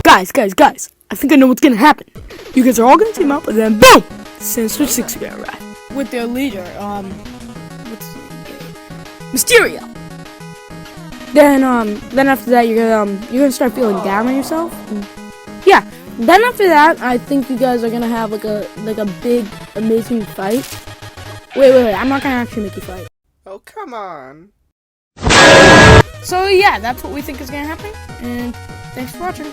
Guys, I think I know what's gonna happen. You guys are all gonna team up, and then boom! Sinister Six are gonna arrive. With their leader, what's his name? Mysterio! Then after that, you're gonna start feeling down on yourself. Yeah. Then after that, I think you guys are gonna have like a big, amazing fight. Wait, I'm not gonna actually make you fight. Oh, come on. So yeah, that's what we think is gonna happen, and thanks for watching.